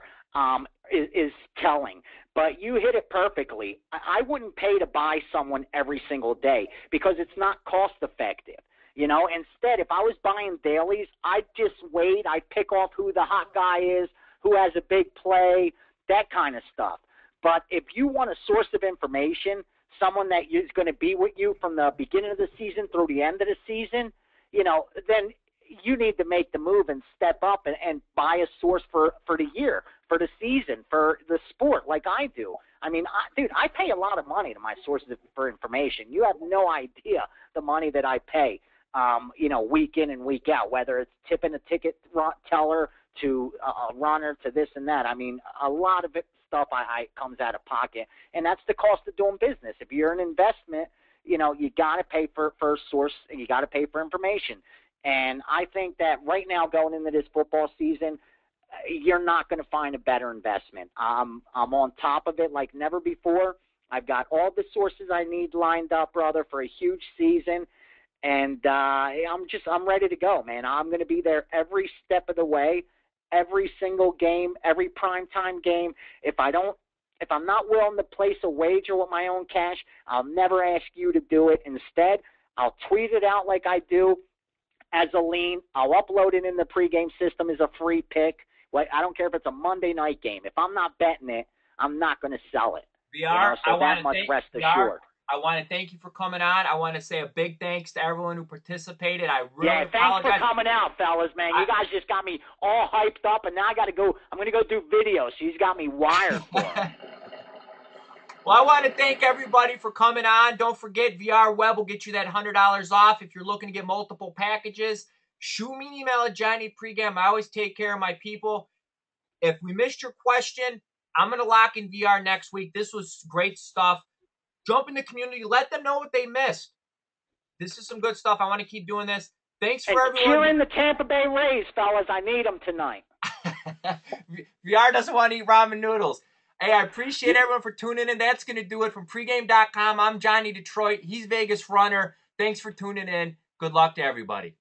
is telling. But you hit it perfectly. I wouldn't pay to buy someone every single day because it's not cost effective. Instead, if I was buying dailies, I'd just wait. I'd pick off who the hot guy is, who has a big play, that kind of stuff. But if you want a source of information, someone that is going to be with you from the beginning of the season through the end of the season, then you need to make the move and step up and buy a source for the year, for the season, for the sport like I do. I mean, I pay a lot of money to my sources for information. You have no idea the money that I pay, week in and week out, whether it's tipping a ticket teller to a runner to this and that. I mean, a lot of it stuff I comes out of pocket, and that's the cost of doing business. If you're an investment, you got to pay for a source, and you got to pay for information. And I think that right now, going into this football season, you're not going to find a better investment. I'm on top of it like never before. I've got all the sources I need lined up, brother, for a huge season. And I'm ready to go, man. I'm going to be there every step of the way, every single game, every primetime game. If I'm not willing to place a wager with my own cash, I'll never ask you to do it. Instead, I'll tweet it out like I do as a lean. I'll upload it in the pregame system as a free pick. I don't care if it's a Monday night game. If I'm not betting it, I'm not going to sell it. VR, so that much rest assured. I want to thank you for coming on. I want to say a big thanks to everyone who participated. I really apologize. Thanks for coming out, fellas, man. You guys just got me all hyped up, and now I got to go. I'm going to go do videos. She's got me wired for it. Well, I want to thank everybody for coming on. Don't forget, VR Web will get you that $100 off if you're looking to get multiple packages. Shoot me an email at Johnny Pregame. I always take care of my people. If we missed your question, I'm going to lock in VR next week. This was great stuff. Jump in the community. Let them know what they missed. This is some good stuff. I want to keep doing this. Thanks for everyone. Cheer in the Tampa Bay Rays, fellas. I need them tonight. VR doesn't want to eat ramen noodles. Hey, I appreciate everyone for tuning in. That's going to do it from pregame.com. I'm Johnny Detroit. He's Vegas Runner. Thanks for tuning in. Good luck to everybody.